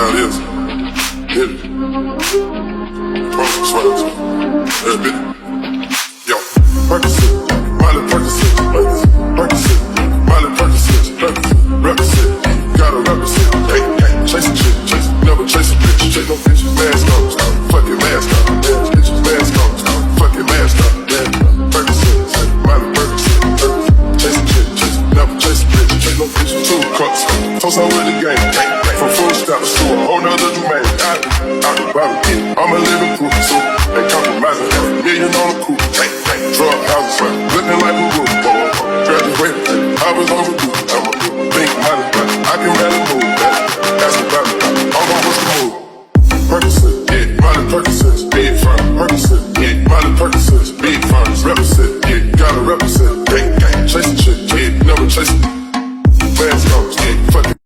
how it is. Hit it. Promise sweats. Every bit. Yo, Percocet, Miley Percocet, Percocet, Miley Percocet, represent, gotta represent. Hey, hey, chase a chick, chase, never chase a bitch, chase no bitch, mask on, fuck your mask on, yeah, bitch, mask on, fuck your mask on, yeah. Percocet, Miley Percocet, chase a chick, chase, never chase a bitch, chase no bitch. 2 cups, toast out with the game, from food stop to a whole nother domain. Out the bottom, I'm a living proof, so they compromising, $1 million on the coupe, drug houses, looking like a roof, graduated, I was on the roof, I'm a big money, I can barely move, ask about it, I'm on what's the move. Percocet, yeah, Miley Percocet, big firm, Percocet, yeah, Miley Percocet, big firms, represent, yeah, gotta represent, gang, gang, chase a chick, yeah, never chase a mask on, yeah, fuck it.